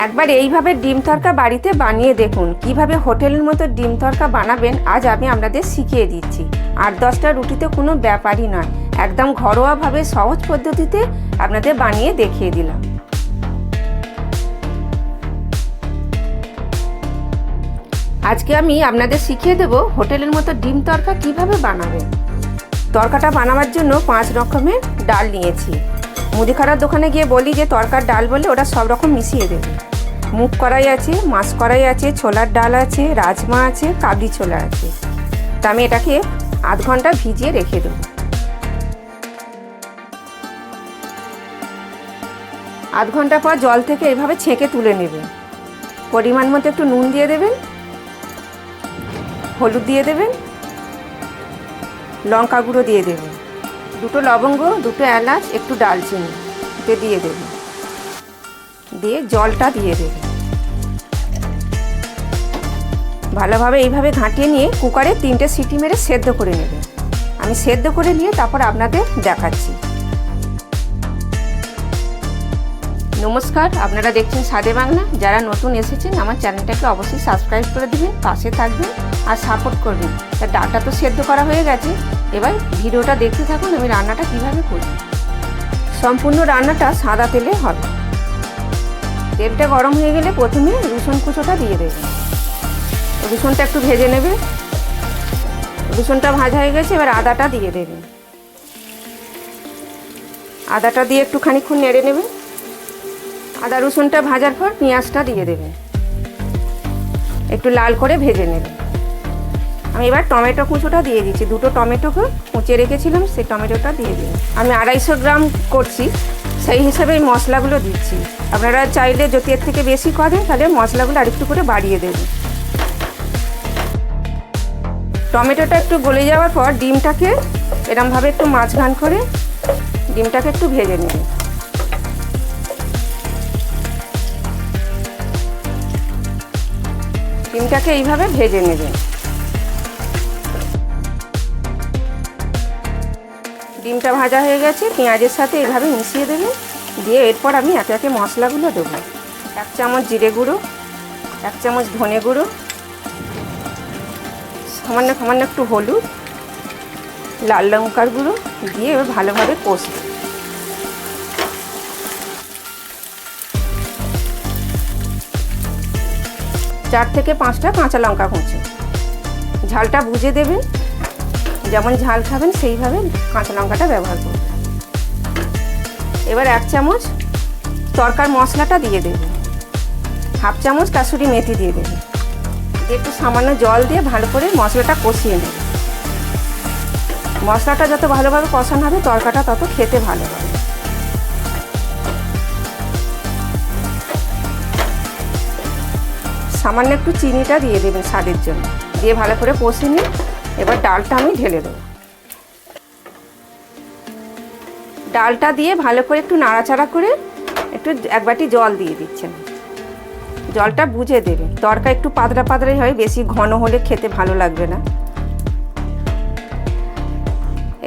একবার এইভাবে ডিম তরকা বাড়িতে বানিয়ে দেখুন। কিভাবে হোটেলের মতো ডিম তরকা বানাবেন আজ আমি আপনাদের শিখিয়ে দিচ্ছি। 8-10টা রুটিতে কোনো ব্যাপারই নয়, একদম ঘরোয়াভাবে সহজ পদ্ধতিতে আপনাদের বানিয়ে দেখিয়ে দিলাম। আজকে আমি আপনাদের শিখিয়ে দেব হোটেলের মতো ডিম তরকা কিভাবে বানাবেন। তরকাটা বানাবার জন্য 5 রকমের ডাল নিয়েছি। মুদিখানার দোকানে গিয়ে বলি যে তরকার ডাল বলে, ওরা সব রকম মিশিয়ে দেবে। মুগ কড়াই আছে, মাছ কড়াই আছে, ছোলার ডাল আছে, রাজমা আছে, কাবলি ছোলা আছে। তা আমি এটাকে আধ ঘন্টা ভিজিয়ে রেখে দেব। আধ ঘন্টা পর জল থেকে এভাবে ছেঁকে তুলে নেবেন। পরিমাণ মতো একটু নুন দিয়ে দেবেন, হলুদ দিয়ে দেবেন, লঙ্কা গুঁড়ো দিয়ে দেবেন, 2টো লবঙ্গ, 2টো এলাচ, একটু দারচিনি দিয়ে দেবেন, দিয়ে জলটা দিয়ে দেবেন। ভালোভাবে এইভাবে ঘাঁটিয়ে নিয়ে কুকারে 3টে সিটি মেরে সেদ্ধ করে নেবেন। আমি সেদ্ধ করে নিয়ে তারপর আপনাদের দেখাচ্ছি। নমস্কার, আপনারা দেখছেন স্বাদে বাংলা। যারা নতুন এসেছেন আমার চ্যানেলটাকে অবশ্যই সাবস্ক্রাইব করে দেবেন, পাশে থাকবেন আর সাপোর্ট করবেন। তা ডালটা তো সেদ্ধ করা হয়ে গেছে, এবার ভিডিওটা দেখতে থাকুন আমি রান্নাটা কিভাবে করি। সম্পূর্ণ রান্নাটা সাদা তেলে হবে। তেলটা গরম হয়ে গেলে প্রথমে রসুন কুচোটা দিয়ে দেবেন। রসুনটা একটু ভেজে নেবে। রসুনটা ভাজা হয়ে গেছে, এবার আদাটা দিয়ে দেবেন। আদাটা দিয়ে একটু খানিকক্ষণ নেড়ে নেবেন। আদা রসুনটা ভাজার পর পেঁয়াজটা দিয়ে দেবেন, একটু লাল করে ভেজে নেবেন। আমি এবার টমেটো কুচোটা দিয়ে দিচ্ছি। 2টো টমেটোকে কুচিয়ে রেখেছিলাম, সেই টমেটোটা দিয়ে দিন। আমি 250 গ্রাম করছি, সেই হিসাবে এই মশলাগুলো দিচ্ছি। আপনারা চাইলে যদি এর থেকে বেশি করেন তাহলে মশলাগুলো আরেকটু করে বাড়িয়ে দেবেন। টমেটোটা একটু গলে যাওয়ার পর ডিমটাকে এরমভাবে একটু মাঝখান করে ডিমটাকে একটু ভেজে নেবেন। ডিমটাকে এইভাবে ভেজে নেবেন। ডিমটা ভাজা হয়ে গেছে, পেঁয়াজের সাথে এইভাবে মিশিয়ে দেবেন। দিয়ে এরপর আমি একে একে মশলাগুলো দেবো। 1 চামচ জিরে গুঁড়ো, 1 চামচ ধনে গুঁড়ো, সামান্য একটু হলুদ, লাল লঙ্কার গুঁড়ো দিয়ে এবার ভালোভাবে কষবো। চার থেকে 5টা কাঁচা লঙ্কা কুচি। ঝালটা বুঝে দেবেন, যেমন ঝাল খাবেন সেইভাবে কাঁচা লঙ্কাটা ব্যবহার করবেন। এবার 1 চামচ তরকার মশলাটা দিয়ে দেবেন। 1/2 চামচ কাসুরি মেথি দিয়ে দেবেন। একটু সামান্য জল দিয়ে ভালো করে মশলাটা কষিয়ে নেবেন। মশলাটা যত ভালোভাবে কষানো হবে তরকাটা তত খেতে ভালো হবে। সামান্য একটু চিনিটা দিয়ে দেবেন স্বাদের জন্য। দিয়ে ভালো করে কষিয়ে নিয়ে এবার ডালটা আমি ঢেলে দেবো। ডালটা দিয়ে ভালো করে একটু নাড়াচাড়া করে একটু 1 বাটি জল দিয়ে দিচ্ছেন। জলটা বুঝে দেবেন। তরকা একটু পাতলা পাতলাই হয়, বেশি ঘন হলে খেতে ভালো লাগবে না।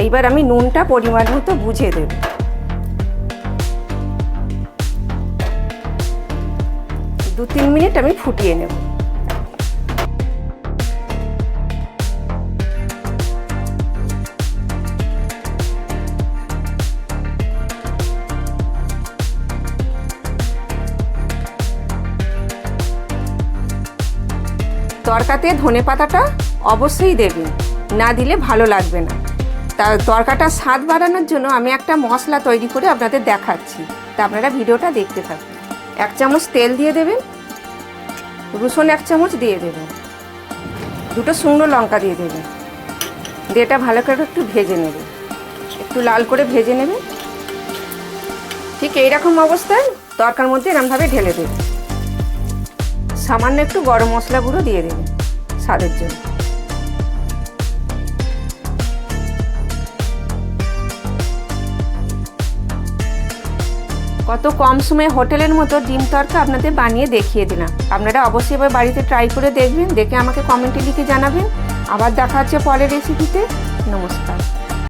এইবার আমি নুনটা পরিমাণ মতো বুঝে দেব। দু 3 মিনিট আমি ফুটিয়ে নেব। তরকাতে ধনে পাতাটা অবশ্যই দেবেন, না দিলে ভালো লাগবে না। তা তরকাটা স্বাদ বাড়ানোর জন্য আমি একটা মশলা তৈরি করে আপনাদের দেখাচ্ছি। তা আপনারা ভিডিওটা দেখতে থাকুন। 1 চামচ তেল দিয়ে দেবেন, রসুন 1 চামচ দিয়ে দেবেন, 2টো শুকনো লঙ্কা দিয়ে দেবেন। দিয়ে এটা ভালো করে একটু ভেজে নেবেন, একটু লাল করে ভেজে নেবেন। ঠিক এইরকম অবস্থায় তরকার মধ্যে এরমভাবে ঢেলে দেবেন। সামান্য একটু গরম মশলা গুঁড়ো দিয়ে দেবেন স্বাদের জন্য। কত কম সময়ে হোটেলের মতো ডিম তরকা আপনাদের বানিয়ে দেখিয়ে দিলাম। আপনারা অবশ্যই এবার বাড়িতে ট্রাই করে দেখবেন, দেখে আমাকে কমেন্টে লিখে জানাবেন। আবার দেখা হচ্ছে পরের রেসিপিতে। নমস্কার।